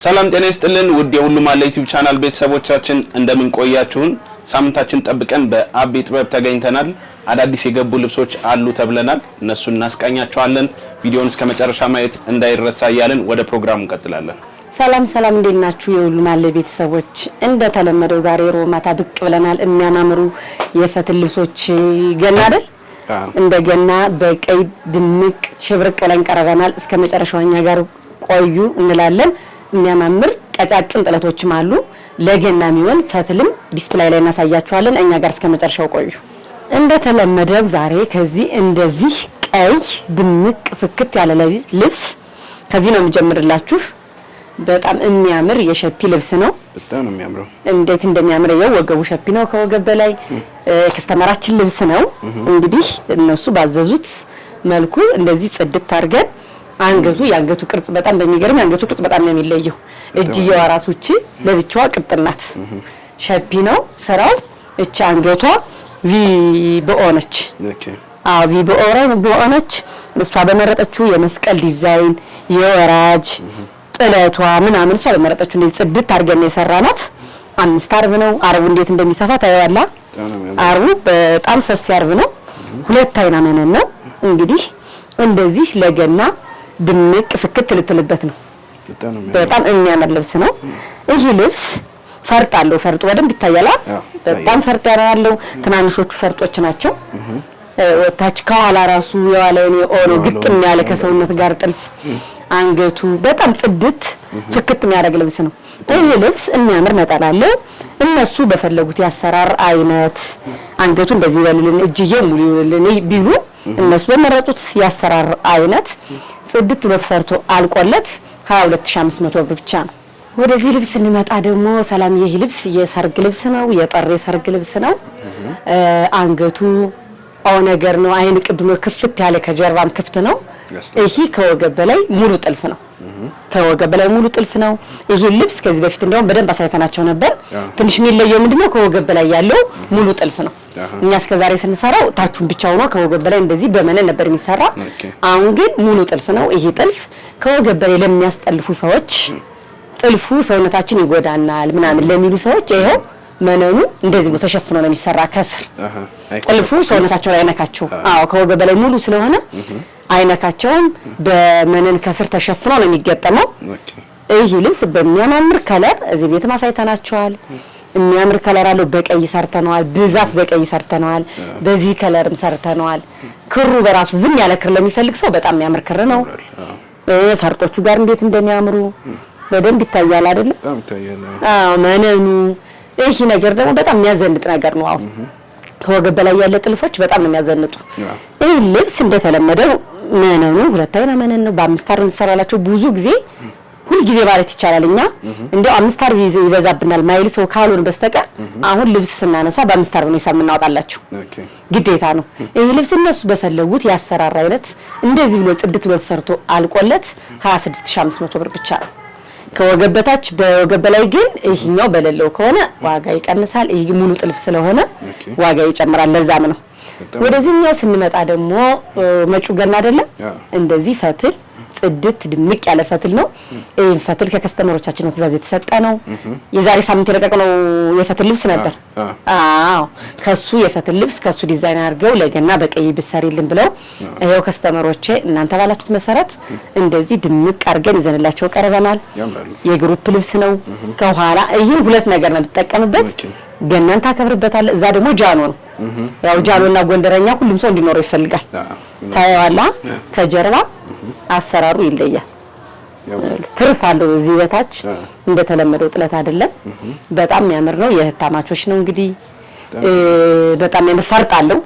ሰላም ጤና ይስጥልን ውድ የሁሉም አለ ዩቲዩብ ቻናል ቤተሰቦቻችን እንደምን ቆያችሁን? ሳምንታችን ጠብቀን በአቤ ጥበብ ተገኝተናል። አዳዲስ የገቡ ልብሶች አሉ ተብለናል። እነሱን እናስቃኛቸዋለን። ቪዲዮውን እስከ መጨረሻ ማየት እንዳይረሳ እያልን ወደ ፕሮግራሙ እንቀጥላለን። ሰላም እንዴት ናችሁ? የሁሉም አለ ቤተሰቦች እንደተለመደው ዛሬ ሮማታ ብቅ ብለናል። የሚያማምሩ የፈትል ልብሶች ገና አይደል? እንደገና በቀይ ድምቅ ሽብርቅ ብለን ቀርበናል። እስከ መጨረሻው እኛ ጋር ቆዩ እንላለን። የሚያማምር ቀጫጭን ጥለቶችም አሉ። ለገና የሚሆን ፈትልም ዲስፕሌይ ላይ እናሳያችኋለን። እኛ ጋር እስከ መጨረሻው ቆዩ። እንደተለመደው ዛሬ ከዚህ እንደዚህ ቀይ ድምቅ ፍክት ያለ ልብስ ከዚህ ነው የምጀምርላችሁ። በጣም የሚያምር የሸፒ ልብስ ነው። በጣም ነው የሚያምረው። እንዴት እንደሚያምር ያው ወገቡ ሸፒ ነው። ከወገብ በላይ ከስተመራችን ልብስ ነው። እንግዲህ እነሱ ባዘዙት መልኩ እንደዚህ ጽድት አድርገን የአንገቱ ቅርጽ በጣም በሚገርም የአንገቱ ቅርጽ በጣም ነው የሚለየው። እጅየዋ ራሱቺ ለብቻዋ ቅጥናት ሸፒ ነው ስራው። እቺ አንገቷ ቪቦኦ ነች። ቪቦኦ ነች። እሷ በመረጠችው የመስቀል ዲዛይን የወራጅ ጥለቷ ምናምን እሷ በመረጠችው እንደዚህ ጽድት አድርገን የሰራናት 5 አርብ ነው። አርቡ እንዴት እንደሚሰፋ ታያላ። አርቡ በጣም ሰፊ አርብ ነው። 2 አይና መነን ነው። እንግዲህ እንደዚህ ለገና ድምቅ ፍክት ልትልበት ነው። በጣም የሚያምር ልብስ ነው። ይሄ ልብስ ፈርጥ አለው። ፈርጡ በደንብ ይታያል። በጣም ፈርጥ ያለው ትናንሾቹ ፈርጦች ናቸው። ታች ከኋላ ራሱ የዋለውን ኦኖ ግጥም ያለ ከሰውነት ጋር ጥልፍ አንገቱ በጣም ጽድት ፍክት የሚያደርግ ልብስ ነው። ይሄ ልብስ የሚያምር ነጠላ አለው። እነሱ በፈለጉት ያሰራር አይነት አንገቱ እንደዚህ ይበልልን እጅዬው ሙሉ ይበልልን ቢሉ እነሱ በመረጡት ያሰራር አይነት ጽድት በተሰርቶ አልቆለት 22500 ብር ብቻ ነው። ወደዚህ ልብስ እንመጣ ደግሞ ሰላም ይሄ ልብስ የሰርግ ልብስ ነው። የጠር የሰርግ ልብስ ነው። አንገቱ ነገር ነው። አይን ቅድሞ ክፍት ያለ ከጀርባም ክፍት ነው። ይሄ ከወገብ በላይ ሙሉ ጥልፍ ነው። ከወገብ በላይ ሙሉ ጥልፍ ነው። ይሄ ልብስ ከዚህ በፊት እንደውም በደንብ አሳይተናቸው ነበር። ትንሽ የሚለየው ምንድነው ከወገብ በላይ ያለው ሙሉ ጥልፍ ነው። እኛ እስከዛሬ ስንሰራው ታቹን ብቻ ሆኖ ከወገብ በላይ እንደዚህ በመነን ነበር የሚሰራ። አሁን ግን ሙሉ ጥልፍ ነው። ይሄ ጥልፍ ከወገብ በላይ ለሚያስጠልፉ ሰዎች ጥልፉ ሰውነታችን ይጎዳናል ምናምን ለሚሉ ሰዎች ይሄው መነኑ እንደዚህ ተሸፍኖ ነው የሚሰራ። ከስር ጥልፉ ሰውነታቸው ላይ አይነካቸው። ከወገብ በላይ ሙሉ ስለሆነ አይነካቸውም። በመነን ከስር ተሸፍኖ ነው የሚገጠመው። ይሄ ልብስ በሚያማምር ከለር እዚህ ቤት ማሳይተናቸዋል። የሚያምር ከለር አለው። በቀይ ሰርተነዋል። ብዛት በቀይ ሰርተነዋል። በዚህ ከለርም ሰርተነዋል። ክሩ በራሱ ዝም ያለ ክር ለሚፈልግ ሰው በጣም የሚያምር ክር ነው። ፈርጦቹ ጋር እንዴት እንደሚያምሩ በደንብ ይታያል አይደል? መነኑ ይሄ ነገር ደግሞ በጣም የሚያዘንጥ ነገር ነው። አሁን ከወገብ በላይ ያለ ጥልፎች በጣም ነው የሚያዘንጡ። ይሄ ልብስ እንደተለመደው መነኑ 2 አይና መነን ነው። በ5 አርብ እንሰራላቸው ብዙ ጊዜ ሁሉ ጊዜ ማለት ይቻላል። እኛ እንደው 5 አርብ ይበዛብናል ማይል ሰው ካልሆነ በስተቀር አሁን ልብስ ስናነሳ በ5 አርብ ነው የምናወጣላቸው። ግዴታ ነው። ይሄ ልብስ እነሱ በፈለጉት ያሰራራ አይነት እንደዚህ ብሎ ጽድት ብሎ ተሰርቶ አልቆለት 26500 ብር ብቻ ነው። ከወገብ በታች በወገብ በላይ ግን ይሄኛው በሌለው ከሆነ ዋጋ ይቀንሳል። ይሄ ሙሉ ጥልፍ ስለሆነ ዋጋ ይጨምራል። ለዛም ነው። ወደዚህኛው ስንመጣ ደግሞ መጪው ገና አይደለም እንደዚህ ፈትል ጽድት ድምቅ ያለ ፈትል ነው። ይሄን ፈትል ከከስተመሮቻችን ነው ትእዛዝ የተሰጠ ነው። የዛሬ ሳምንት የለቀቅነው የፈትል ልብስ ነበር። ከሱ የፈትል ልብስ ከሱ ዲዛይን አድርገው ለገና በቀይ ብሰሪልን ብለው ይሄው ከስተመሮቼ እናንተ ባላችሁት መሰረት እንደዚህ ድምቅ አድርገን ይዘንላቸው ቀርበናል። የግሩፕ ልብስ ነው። ከኋላ ይሄን 2 ነገር ነው የምትጠቀምበት። ገናን ታከብርበታለህ። እዛ ደግሞ ጃኖ ነው። ያው ጃኖና ጎንደረኛ ሁሉም ሰው እንዲኖረው ይፈልጋል። ታያዋላ ከጀርባ አሰራሩ ይለያል። ትርፍ አለው እዚህ በታች እንደተለመደው ጥለት አይደለም። በጣም የሚያምር ነው። የህታማቾች ነው እንግዲህ በጣም ፈርጥ አለው።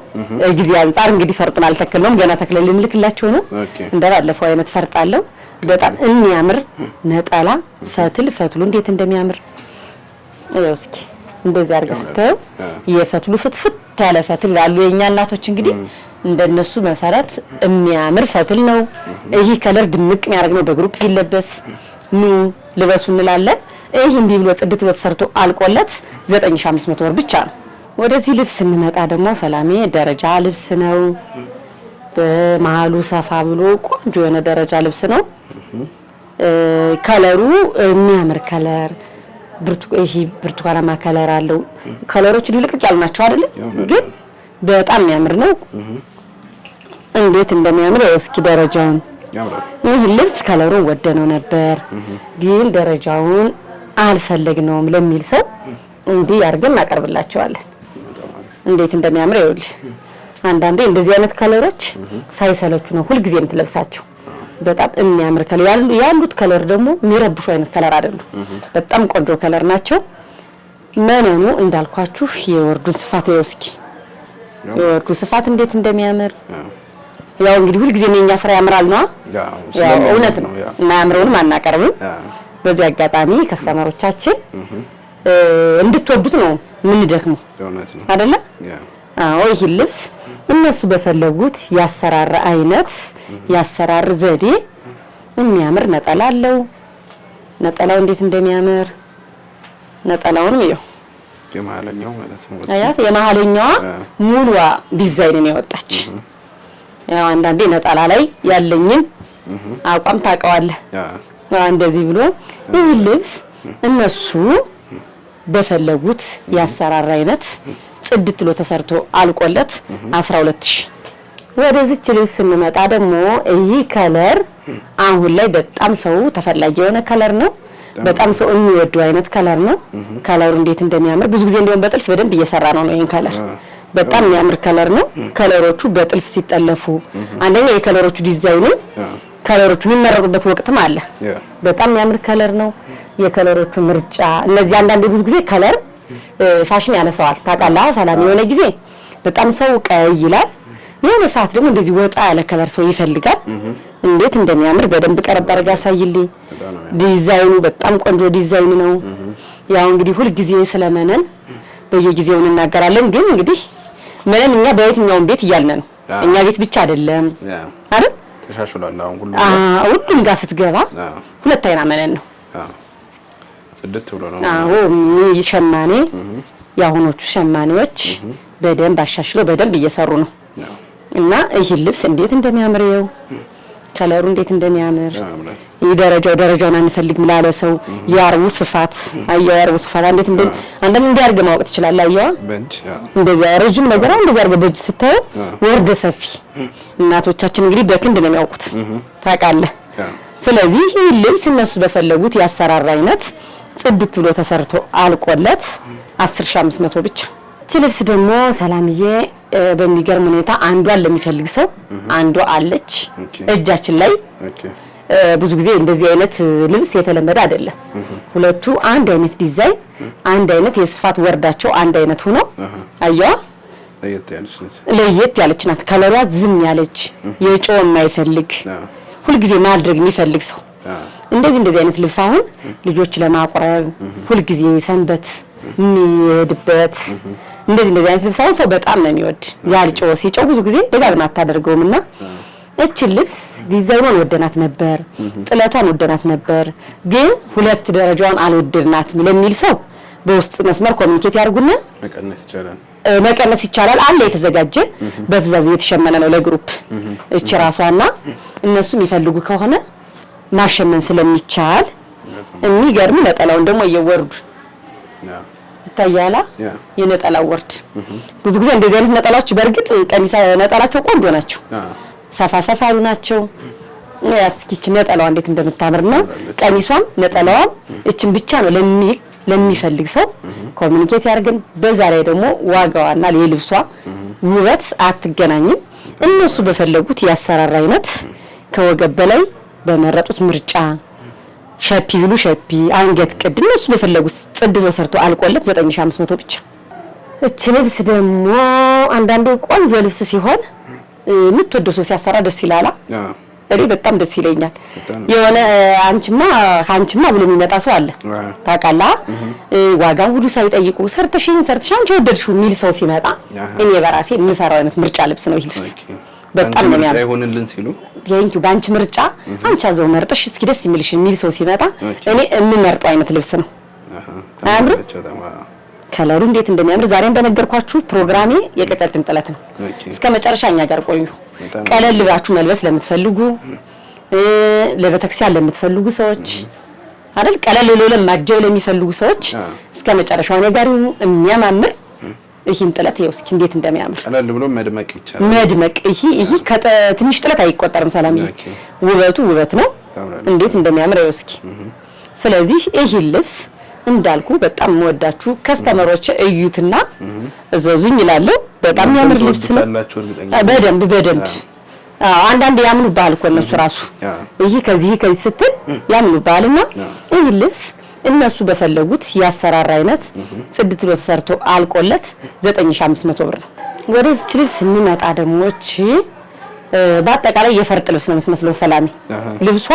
ጊዜ አንፃር እንግዲህ ፈርጡን አልተከልነውም ገና ተክለን ልንልክላቸው ነው። እንደባለፈው አይነት ፈርጥ አለው። በጣም የሚያምር ነጠላ ፈትሉ እንዴት እንደሚያምር እስኪ እንደዚህ አድርገህ ስታየው የፈትሉ ፍትፍት ያለ ፈትል ያሉ የኛ እናቶች እንግዲህ እንደነሱ መሰረት የሚያምር ፈትል ነው። ይሄ ከለር ድምቅ የሚያደርግ ነው። በግሩፕ ይለበስ ልበሱ እንላለን። ይሄን ቢብሎ ጽድት በተሰርቶ አልቆለት 9500 ብር ብቻ ነው። ወደዚህ ልብስ እንመጣ ደግሞ ሰላሜ ደረጃ ልብስ ነው። በመሃሉ ሰፋ ብሎ ቆንጆ የሆነ ደረጃ ልብስ ነው። ከለሩ የሚያምር ከለር ብርቱካናማ ከለር አለው። ከለሮቹ ድልቅልቅ ያሉ ናቸው አይደል? ግን በጣም የሚያምር ነው። እንዴት እንደሚያምር እስኪ ደረጃውን ይህ ልብስ ከለሩ ወደነው ነበር ግን ደረጃውን አልፈለግነውም ለሚል ሰው እንዲህ አድርገን እናቀርብላቸዋለን። እንዴት እንደሚያምር ይኸውልህ። አንዳንዴ እንደዚህ አይነት ከለሮች ሳይሰለቹ ነው ሁሉ ጊዜ የምትለብሳቸው። በጣም የሚያምር ከለር ያሉት ከለር ደግሞ የሚረብሹ አይነት ከለር አይደሉም። በጣም ቆንጆ ከለር ናቸው። መነኑ እንዳልኳችሁ የወርዱን ስፋት እስኪ የወርዱ ስፋት እንዴት እንደሚያምር ያው እንግዲህ ሁሉ ጊዜ የኛ ስራ ያምራል ነው። ያው እውነት ነው እና ያምረውንም አናቀርብም። በዚህ አጋጣሚ ከስተመሮቻችን እንድትወዱት ነው ምን ደክሞ አይደለ? አዎ ይህ ልብስ እነሱ በፈለጉት ያሰራር አይነት ያሰራር ዘዴ የሚያምር ነጠላ አለው። ነጠላው እንዴት እንደሚያምር ነጠላውንም ይኸው የማለኛው ማለት ነው። አያት የማለኛዋ ሙሉዋ ዲዛይን ነው ያወጣች። ያው አንዳንዴ ነጠላ ላይ ያለኝን አቋም ታውቀዋለህ። እንደዚህ ብሎ ይህ ልብስ እነሱ በፈለጉት ያሰራር አይነት ጽድት ብሎ ተሰርቶ አልቆለት 12000። ወደዚች ልብስ ስንመጣ ደግሞ ይህ ከለር አሁን ላይ በጣም ሰው ተፈላጊ የሆነ ከለር ነው። በጣም ሰው የሚወደው አይነት ከለር ነው። ከለሩ እንዴት እንደሚያምር ብዙ ጊዜ እንደውም በጥልፍ በደንብ እየሰራ ነው ይሄን ከለር። በጣም የሚያምር ከለር ነው። ከለሮቹ በጥልፍ ሲጠለፉ አንደኛ የከለሮቹ ዲዛይኑ ከለሮቹ የሚመረጡበት ወቅትም አለ። በጣም የሚያምር ከለር ነው። የከለሮቹ ምርጫ እነዚህ አንዳንዴ ብዙ ጊዜ ከለር ፋሽን ያነሳዋል ታውቃለህ። ሰላም የሆነ ጊዜ በጣም ሰው ቀይ ይላል፣ የሆነ ሰዓት ደግሞ እንደዚህ ወጣ ያለ ከለር ሰው ይፈልጋል። እንዴት እንደሚያምር በደንብ ቀረብ አድርጋ ያሳይልኝ። ዲዛይኑ በጣም ቆንጆ ዲዛይን ነው። ያው እንግዲህ ሁሉ ጊዜ ስለመነን በየጊዜው እንናገራለን፣ ግን እንግዲህ መነን እኛ በየትኛውም ቤት እያልን ነው። እኛ ቤት ብቻ አይደለም አይደል? ተሻሽሏል። አሁን ሁሉም ጋር ስትገባ ሁለት አይና መነን ነው። ጽድት ብሎ ነው። አዎ ሸማኔ ያሁኖቹ ሸማኔዎች በደንብ አሻሽለው በደንብ እየሰሩ ነው። እና ይህ ልብስ እንዴት እንደሚያምር ይኸው ከለሩ እንዴት እንደሚያምር ደረጃውን አንፈልግም ላለ ሰው የአርቡ ስፋት አየው። የአርቡ ስፋት እንዴት አንደም እንዲያርግ ማወቅ ትችላለህ። አየው እንደዚህ ረጅም ነገር እንደዚህ አርገ በእጅ ስታይ ወርደ ሰፊ እናቶቻችን እንግዲህ በክንድ ነው የሚያውቁት ታውቃለህ። ስለዚህ ይህ ልብስ እነሱ በፈለጉት ያሰራር አይነት ጽድት ብሎ ተሰርቶ አልቆለት 10500 ብቻ። እቺ ልብስ ደግሞ ሰላምዬ በሚገርም ሁኔታ አንዷን ለሚፈልግ ሰው አንዷ አለች እጃችን ላይ። ብዙ ጊዜ እንደዚህ አይነት ልብስ የተለመደ አይደለም። ሁለቱ አንድ አይነት ዲዛይን አንድ አይነት የስፋት ወርዳቸው አንድ አይነት ሆኖ አየዋ ለየት ያለች ናት። ከለሯ ዝም ያለች የጮህ የማይፈልግ ሁሉ ጊዜ ማድረግ የሚፈልግ ሰው እንደዚህ አይነት ልብስ አሁን ልጆች ለማቆረብ ሁሉ ጊዜ ሰንበት የሚሄድበት እንደዚህ አይነት ልብስ አሁን ሰው በጣም ነው የሚወድ። ያልጮህ ሲጮህ ብዙ ጊዜ ደጋግማ አታደርገውምና እቺ ልብስ ዲዛይኗን ወደናት ነበር፣ ጥለቷን ወደናት ነበር፣ ግን ሁለት ደረጃዋን አልወደድናትም ለሚል ሰው በውስጥ መስመር ኮሙኒኬት ያርጉና መቀነስ ይቻላል። አለ የተዘጋጀ በትዕዛዝ የተሸመነ ነው ለግሩፕ። እቺ ራሷና እነሱ የሚፈልጉ ከሆነ ማሸመን ስለሚቻል የሚገርም ነጠላውን ደግሞ እየወርዱ ይታያላ። የነጠላው ወርድ ብዙ ጊዜ እንደዚህ አይነት ነጠላዎች በእርግጥ ቀሚስ ነጠላቸው ቆንጆ ናቸው፣ ሰፋ ያሉ ናቸው። ያስኪች ነጠላዋ እንዴት እንደምታምርና ቀሚሷም ነጠላዋም እቺን ብቻ ነው ለሚፈልግ ሰው ኮሙኒኬት ያርገን። በዛ ላይ ደግሞ ዋጋዋና የልብሷ ውበት አትገናኝም። እነሱ በፈለጉት ያሰራር አይነት ከወገብ በላይ በመረጡት ምርጫ ሸፒ ብሉ ሸፒ አንገት ቅድ እነሱ በፈለጉት ጽድ ተሰርቶ አልቆለት 9500 ብቻ። እቺ ልብስ ደግሞ አንዳንዴ ቆንጆ ልብስ ሲሆን የምትወደው ሰው ሲያሰራ ደስ ይላል። እኔ በጣም ደስ ይለኛል። የሆነ አንቺማ ብሎ የሚመጣ ሰው አለ ታውቃለህ። ዋጋው ሁሉ ሳይጠይቁ ሰርተሽ አንቺ ወደድሽው የሚል ሰው ሲመጣ እኔ በራሴ የምሰራው አይነት ምርጫ ልብስ ነው ይህ ልብስ። በጣም ነው የሚያምር አይሆንልን ሲሉ ቴንኪው ባንቺ ምርጫ አንቺ አዘው መርጠሽ እስኪ ደስ የሚልሽ የሚል ሰው ሲመጣ እኔ የምመርጠው አይነት ልብስ ነው። አያምርም? ከለሩ እንዴት እንደሚያምር ዛሬ እንደነገርኳችሁ ፕሮግራሜ የቀጫጭን ጥለት ነው። እስከ መጨረሻ እኛ ጋር ቆዩ። ቀለል ብላችሁ መልበስ ለምትፈልጉ ለቤተክርስቲያን ለምትፈልጉ ሰዎች አይደል ቀለል ብሎ ለማጀብ ለሚፈልጉ ሰዎች እስከ መጨረሻው ነገር የሚያማምር ይሄን ጥለት ይኸው እስኪ እንዴት እንደሚያምር ቀለል ብሎ መድመቅ ይቻላል። መድመቅ ይሄ ከትንሽ ጥለት አይቆጠርም። ሰላም ውበቱ ውበት ነው። እንዴት እንደሚያምር ይኸው እስኪ። ስለዚህ ይሄ ልብስ እንዳልኩ በጣም ወዳችሁ ከስተመሮች እዩትና እዘዙኝ ይላል። በጣም የሚያምር ልብስ ነው። በደንብ አንዳንድ ያምኑባል እኮ እነሱ ራሱ ይሄ ከዚህ ስትል ያምኑባልና ይሄ ልብስ እነሱ በፈለጉት ያሰራራ አይነት ጽድት ብሎ ተሰርቶ አልቆለት 9500 ብር ነው። ወደዚህ ልብስ ስንመጣ ደግሞ በአጠቃላይ የፈርጥ ልብስ ነው የምትመስለው ሰላሚ። ልብሷ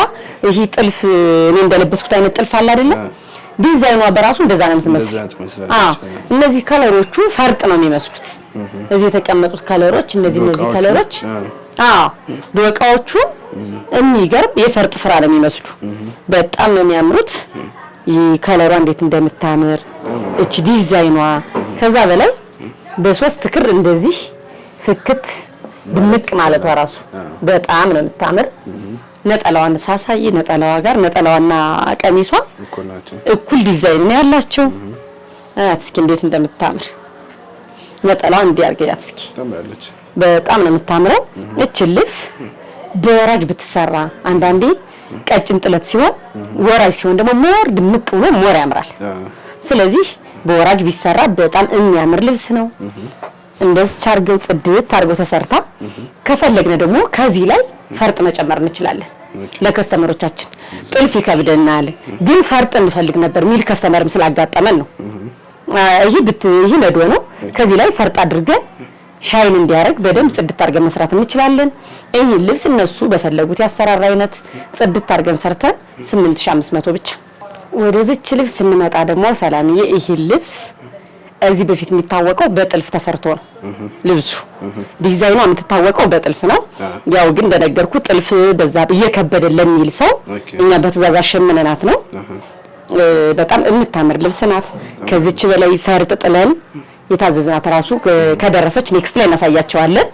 ይሄ ጥልፍ እኔ እንደለበስኩት አይነት ጥልፍ አለ አይደለ? ዲዛይኗ በራሱ እንደዛ ነው የምትመስለው። እነዚህ ከለሮቹ ፈርጥ ነው የሚመስሉት። እዚህ የተቀመጡት ከለሮች እነዚህ ከለሮች ዶቃዎቹ የሚገርም የፈርጥ ስራ ነው የሚመስሉ። በጣም ነው የሚያምሩት። ከለሯ እንዴት እንደምታምር እቺ ዲዛይኗ ከዛ በላይ በሶስት ክር እንደዚህ ፍክት ድምቅ ማለቷ ራሱ በጣም ነው የምታምር። ነጠላዋን ሳሳይ ነጠላዋና ቀሚሷ እኩል ዲዛይን ነው ያላቸው። እስኪ እንዴት እንደምታምር ነጠላዋ እንዲያርገያት እስኪ በጣም ነው የምታምረው። እቺ ልብስ በወራጅ ብትሰራ አንዳንዴ ቀጭን ጥለት ሲሆን ወራጅ ሲሆን ደግሞ ሞር ድምቅ ብሎ ሞር ያምራል። ስለዚህ በወራጅ ቢሰራ በጣም የሚያምር ልብስ ነው። እንደዚህ ቻርገው ጽድት አድርገው ተሰርታ ከፈለግነ ደግሞ ከዚህ ላይ ፈርጥ መጨመር እንችላለን። ለከስተመሮቻችን ጥልፍ ይከብደናል ግን ፈርጥ እንፈልግ ነበር ሚል ከስተመርም ስላጋጠመን ነው። ይሄ ነዶ ነው። ከዚህ ላይ ፈርጥ አድርገን ሻይን እንዲያረግ በደንብ ጽድት አድርገን መስራት እንችላለን። ይሄ ልብስ እነሱ በፈለጉት ያሰራራ አይነት ጽድት አድርገን ሰርተን 8500 ብቻ። ወደዚህ ልብስ ስንመጣ ደግሞ ሰላምዬ ይሄ ልብስ እዚህ በፊት የሚታወቀው በጥልፍ ተሰርቶ ነው። ልብሱ ዲዛይኑ የምትታወቀው በጥልፍ ነው። ያው ግን እንደነገርኩ ጥልፍ በዛ እየከበደ ለሚል ሰው እኛ በትዕዛዝ አሸምነናት ነው። በጣም የምታምር ልብስ ናት። ከዚች በላይ ፈርጥ ጥለን የታዘዝናት ራሱ ከደረሰች ኔክስት ላይ እናሳያቸዋለን።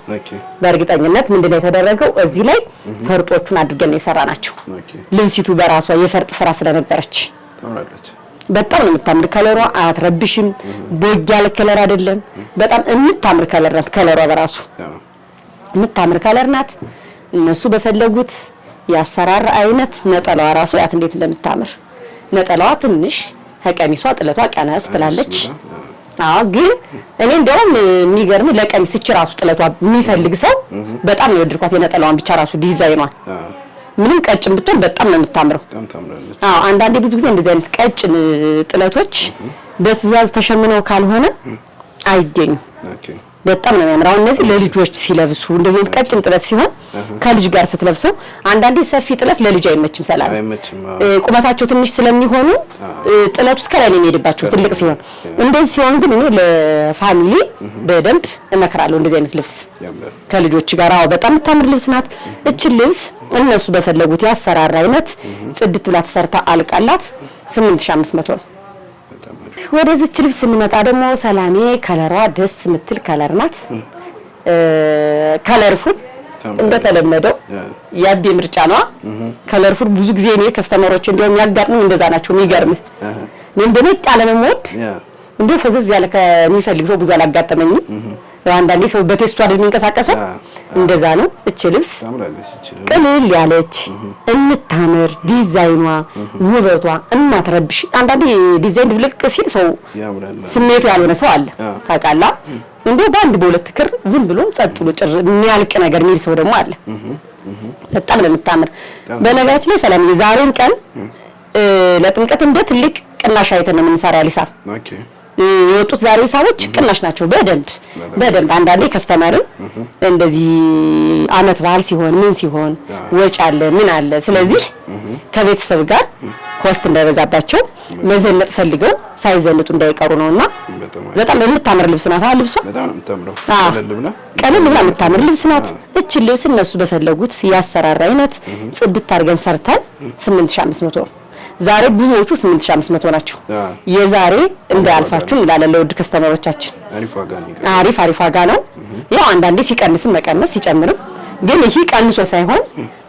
በእርግጠኝነት ምንድነው የተደረገው እዚህ ላይ ፈርጦቹን አድርገን የሰራናቸው። ልብሲቱ በራሷ የፈርጥ ስራ ስለነበረች በጣም ነው የምታምር። ከለሯ አትረብሽም። ቦግ ያለ ከለር አይደለም። በጣም የምታምር ከለር ናት። ከለሯ በራሱ የምታምር ከለር ናት። እነሱ በፈለጉት ያሰራር አይነት ነጠላዋ ራሱ ያት እንዴት እንደምታምር ነጠላዋ ትንሽ ከቀሚሷ ጥለቷ ቀነስ ትላለች። ግን እኔ እንደውም የሚገርም ለቀሚስ እቺ ራሱ ጥለቷ የሚፈልግ ሰው በጣም ነው የወደድኳት። የነጠላዋን ብቻ ራሱ ዲዛይኗን ምንም ቀጭን ብትሆን በጣም ነው የምታምረው። አንዳንዴ ብዙ ጊዜ እንደዚህ አይነት ቀጭን ጥለቶች በትዕዛዝ ተሸምነው ካልሆነ አይገኙም። በጣም ነው የሚያምረው። እነዚህ ለልጆች ሲለብሱ እንደዚህ ቀጭን ጥለት ሲሆን ከልጅ ጋር ስትለብሰው አንዳንዴ ሰፊ ጥለት ለልጅ አይመችም። ሰላም ቁመታቸው ትንሽ ስለሚሆኑ ጥለቱ እስከ ላይ ነው የሚሄድባቸው ትልቅ ሲሆን። እንደዚህ ሲሆን ግን እኔ ለፋሚሊ በደንብ እመክራለሁ እንደዚህ አይነት ልብስ ከልጆች ጋር። በጣም የምታምር ልብስ ናት። እቺ ልብስ እነሱ በፈለጉት ያሰራራ አይነት ጽድት ብላ ተሰርታ አልቃላት 8500 ነው። ወደዚህ ልብስ ስንመጣ ደግሞ ሰላሜ ከለሯ ደስ የምትል ከለር ናት። ከለርፉል እንደተለመደው ያቤ ምርጫ ነው። ከለርፉል ብዙ ጊዜ እኔ ከስተመሮች እንደውም ያጋጥሙኝ እንደዛ ናቸው። የሚገርም ምን በነጭ አለመሞድ እንደው ፈዘዝ ያለ ከሚፈልግ ሰው ብዙ አላጋጠመኝም። አንዳንዴ ሰው በቴስቱ አይደል የሚንቀሳቀሰው እንደዛ ነው። እቺ ልብስ ቅልል ያለች የምታምር ዲዛይኗ ውበቷ እናትረብሽ። አንዳንዴ ዲዛይን ድብልቅ ሲል ሰው ስሜቱ ያልሆነ ሰው አለ ታውቃለህ። እንደው በአንድ በሁለት ክር ዝም ብሎ ጸጥ ብሎ ጭር የሚያልቅ ነገር የሚል ሰው ደግሞ አለ። በጣም ነው የምታምር። በነገራችን ላይ ሰላም የዛሬን ቀን ለጥምቀት እንደ ትልቅ ቅናሽ አይተን ነው የምንሰራ ሊሳፍ የወጡት ዛሬ ሰዎች ቅናሽ ናቸው። በደንብ አንዳንዴ ከስተመር እንደዚህ አመት በዓል ሲሆን ምን ሲሆን ወጭ አለ ምን አለ። ስለዚህ ከቤተሰብ ጋር ኮስት እንዳይበዛባቸው መዘነጥ ፈልገው ሳይዘንጡ እንዳይቀሩ ነውና በጣም የምታምር ልብስ ናት። ልብሷ በጣም ነው የምታምረው። ቀለል ብላ የምታምር ልብስ ናት። እቺ ልብስ እነሱ በፈለጉት ያሰራራ አይነት ጽድት አድርገን ሰርተን 8500 ዛሬ ብዙዎቹ 8500 ናቸው። የዛሬ እንዳያልፋችሁ እንላለን ለውድ ከስተመሮቻችን። አሪፍ ዋጋ ነው። ያው አንዳንዴ ሲቀንስም መቀነስ ሲጨምርም ግን ይሄ ቀንሶ ሳይሆን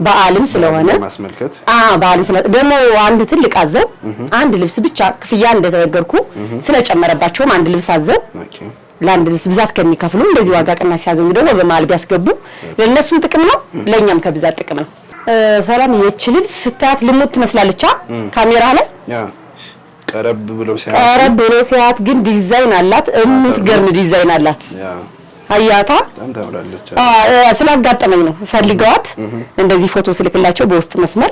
በዓልም ስለሆነ ማስመልከት በዓል ደግሞ አንድ ትልቅ አዘብ አንድ ልብስ ብቻ ክፍያ እንደተነገርኩ ስለጨመረባቸውም አንድ ልብስ አዘብ ለአንድ ልብስ ብዛት ከሚከፍሉ እንደዚህ ዋጋ ቅናሽ ሲያገኙ ደግሞ በመሀል ቢያስገቡ ለእነሱም ጥቅም ነው፣ ለእኛም ከብዛት ጥቅም ነው። ሰላም የች ልብስ ስታት ልሙት ትመስላለች ካሜራ ላይ ቀረብ ብሎ ሲያት ግን ዲዛይን አላት፣ እምትገርም ዲዛይን አላት። አያታ ታምራለች። ስላጋጠመኝ ነው ፈልገዋት እንደዚህ ፎቶ ስልክላቸው በውስጥ መስመር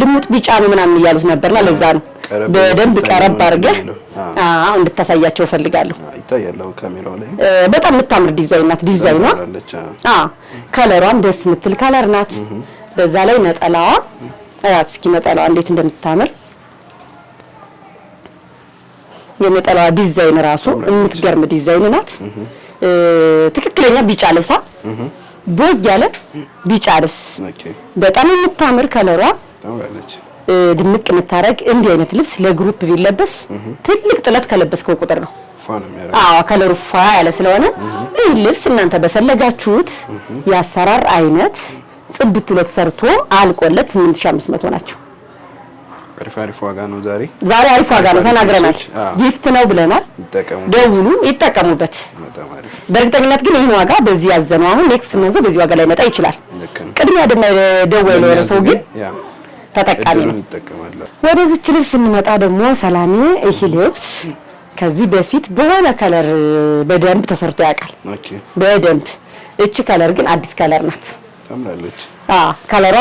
ልሙጥ ቢጫ ነው ምናምን እያሉት ነበርና ለዛ ነው በደንብ ቀረብ አድርገህ እንድታሳያቸው ፈልጋለሁ። ይታያለው ካሜራው ላይ በጣም የምታምር ዲዛይን ናት። ዲዛይኗ ከለሯም ደስ የምትል ከለር ናት። በዛ ላይ ነጠላዋ አያት እስኪ ነጠላዋ እንዴት እንደምታምር የነጠላዋ ዲዛይን ራሱ የምትገርም ዲዛይን ናት። ትክክለኛ ቢጫ ልብሳ ቦግ ያለ ቢጫ ልብስ በጣም የምታምር ከለሯ ድምቅ የምታረግ እንዲህ አይነት ልብስ ለግሩፕ ቢለበስ ትልቅ ጥለት ከለበስከው ቁጥር ነው። ከለሩ ፋ ያለ ስለሆነ ይህ ልብስ እናንተ በፈለጋችሁት ያሰራር አይነት ጽድት ብሎ ተሰርቶ አልቆለት 8500 ናቸው። አሪፍ ዋጋ ነው። ዛሬ አሪፍ ዋጋ ነው ተናግረናል። ጊፍት ነው ብለናል። ደውሉ ይጠቀሙበት። በእርግጠኝነት ግን ይሄን ዋጋ በዚህ ያዘነው አሁን ኔክስት ነው በዚህ ዋጋ ላይ መጣ ይችላል። ቅድሚያ ደግሞ ደውሎ ለሰው ግን ተጠቃሚ ነው። ወደዚህ ልብስ ስንመጣ ደግሞ ሰላሜ ይሄ ልብስ ከዚህ በፊት በሆነ ከለር በደንብ ተሰርቶ ያውቃል። በደንብ እቺ ከለር ግን አዲስ ከለር ናት። ታምራለች። ከለሯ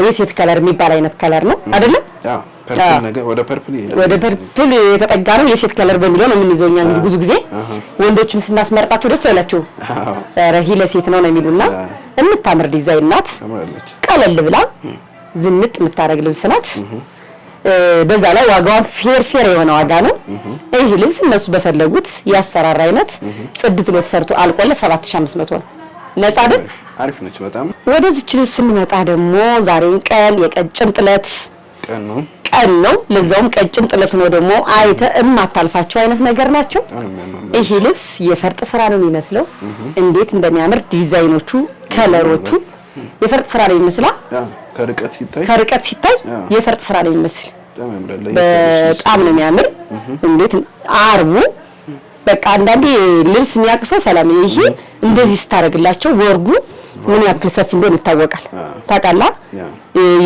የሴት ከለር የሚባል አይነት ከለር ነው አይደል? ፐርፕል ነገር ወደ ፐርፕል ይሄዳል። ወደ ፐርፕል የተጠጋ ነው። የሴት ከለር በሚለው ነው የምንይዘውኛ ብዙ ጊዜ ወንዶችን ስናስመርጣቸው ደስ አይላቸው። ረሂ ለሴት ነው የሚሉና የምታምር ዲዛይን ናት። ቀለል ብላ ዝንጥ የምታረግ ልብስ ናት። በዛ ላይ ዋጋው ፌር የሆነ ዋጋ ነው። ይሄ ልብስ እነሱ በፈለጉት ያሰራር አይነት ጽድት ብሎ ተሰርቶ አልቆለት 7500 ነው። ነፃ አይደል? አሪፍ ነች በጣም። ወደዚህ ልብስ ስንመጣ ደግሞ ዛሬን ቀን የቀጭን ጥለት ቀን ነው። ለዛውም ቀጭን ጥለት ነው ደግሞ አይተ እማታልፋቸው አይነት ነገር ናቸው። ይሄ ልብስ የፈርጥ ስራ ነው የሚመስለው። እንዴት እንደሚያምር ዲዛይኖቹ፣ ከለሮቹ የፈርጥ ስራ ነው የሚመስለው። ከርቀት ሲታይ የፈርጥ ስራ ነው የሚመስል። በጣም ነው የሚያምር። እንዴት አርቡ በቃ አንዳንዴ ልብስ የሚያቅሰው ሰላም ይሄ እንደዚህ ስታረግላቸው ወርዱ ምን ያክል ሰፊ እንደሆነ ይታወቃል። ታውቃለህ?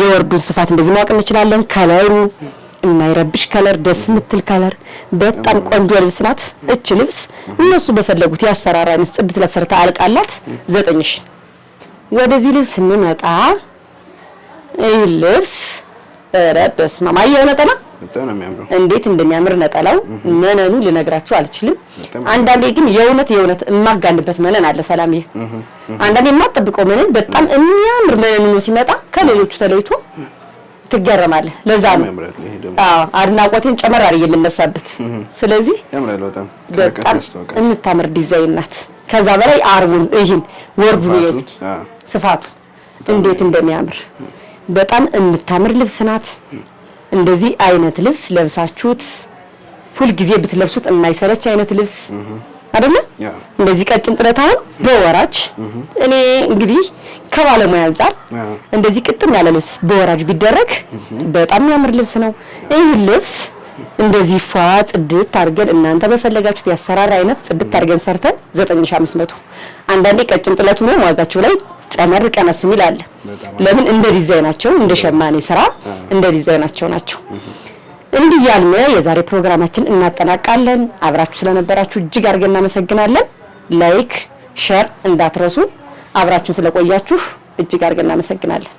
የወርዱን ስፋት እንደዚህ ማወቅ እንችላለን። ከለሩ የማይረብሽ ከለር፣ ደስ የምትል ከለር፣ በጣም ቆንጆ ልብስ ናት። እቺ ልብስ እነሱ በፈለጉት ያሰራራ አይነት ጽድት ለሰርታ አልቃላት 9000። ወደዚህ ልብስ እንመጣ። ይህ ልብስ በስመ አብ አየሁ ነጠላ በጣም ነው የሚያምረው። እንዴት እንደሚያምር ነጠላው መነኑ ልነግራችሁ አልችልም። አንዳንዴ ግን የእውነት የማጋንበት መነን አለ ሰላምዬ። አንዳንዴ የማትጠብቀው መነን በጣም የሚያምር መነን ነው ሲመጣ ከሌሎቹ ተለይቶ ትገረማለህ። ለዛ ነው አድናቆቴን ጨመር አድርጌ የምነሳበት። ስለዚህ በጣም የምታምር ዲዛይን ናት። ከዛ በላይ አርቡን ይሄን ወርዱን ይወስድ ስፋቱ እንዴት እንደሚያምር በጣም የምታምር ልብስ ናት። እንደዚህ አይነት ልብስ ለብሳችሁት ሁሉ ጊዜ ብትለብሱት የማይሰለች አይነት ልብስ አይደለ? እንደዚህ ቀጭን ጥለት አሁን በወራጅ እኔ እንግዲህ ከባለሙያ አንፃር እንደዚህ ቅጥም ያለ ልብስ በወራጅ ቢደረግ በጣም የሚያምር ልብስ ነው። ይህ ልብስ እንደዚህ ጽድት አድርገን እናንተ በፈለጋችሁት ያሰራር አይነት ጽድት አድርገን ሰርተን 9500። አንዳንዴ ቀጭን ጥለቱ ነው ዋጋቸው ላይ ጨመር ቀነስ የሚል አለ። ለምን እንደ ዲዛይናቸው እንደ ሸማኔ ስራ እንደ ዲዛይናቸው ናቸው። እንዲህ ያልን የዛሬ ፕሮግራማችን እናጠናቃለን። አብራችሁ ስለነበራችሁ እጅግ አድርገን እናመሰግናለን። ላይክ ሼር እንዳትረሱ። አብራችሁ ስለቆያችሁ እጅግ አድርገን እናመሰግናለን።